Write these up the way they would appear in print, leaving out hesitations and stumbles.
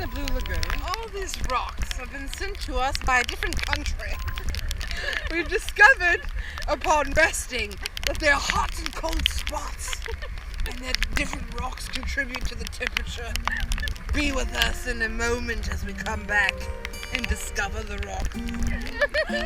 the Blue Lagoon. All these rocks have been sent to us by a different country. We've discovered upon resting that they're hot and cold spots and that different rocks contribute to the temperature. Be with us in a moment as we come back and discover the rocks.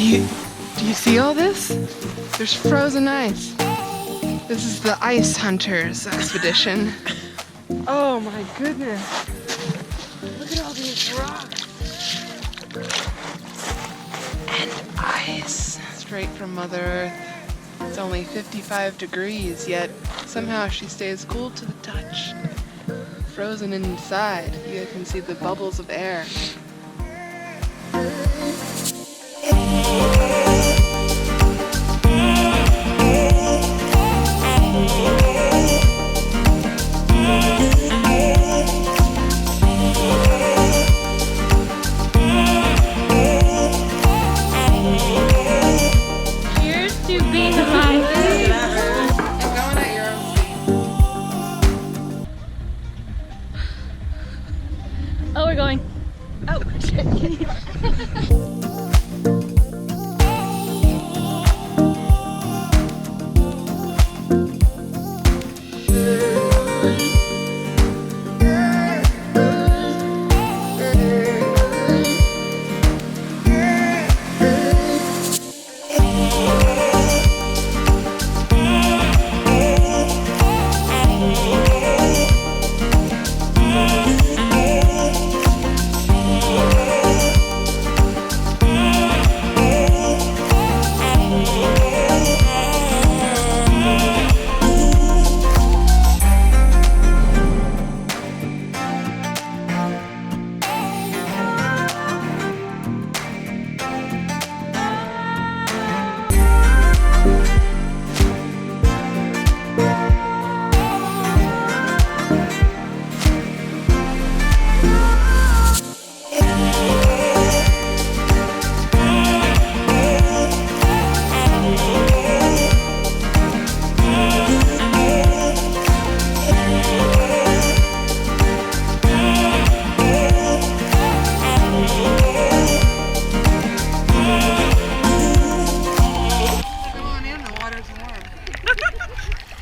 Do you see all this? There's frozen ice. This is the Ice Hunters expedition. Oh my goodness. Look at all these rocks. And ice. Straight from Mother Earth. It's only 55 degrees, yet somehow she stays cool to the touch. Frozen inside, you can see the bubbles of air. Oh, we're going. Oh,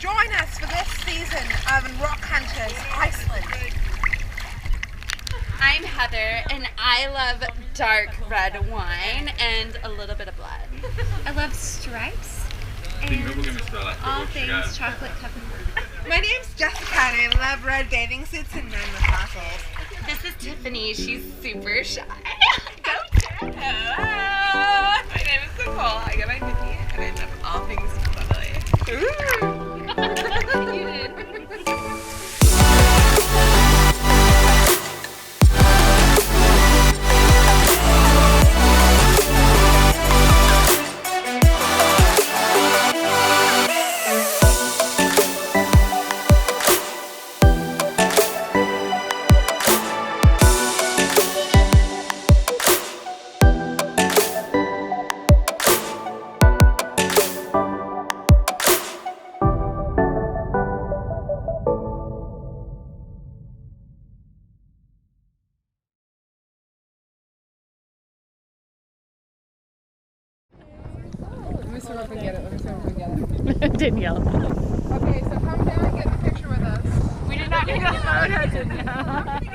Join us for this season of Rock Hunters Iceland. I'm Heather, and I love dark red wine and a little bit of blood. I love stripes and all things chocolate covered. My name's Jessica, and I love red bathing suits and men with muscles. This is Tiffany. She's super shy. Go Hello. My name is Nicole. I go by Whitney, and I love all things bubbly. Ooh. You did. Let me see if I can get it. Danielle. Okay, so come down and get the picture with us. We did not get a photo, Danielle.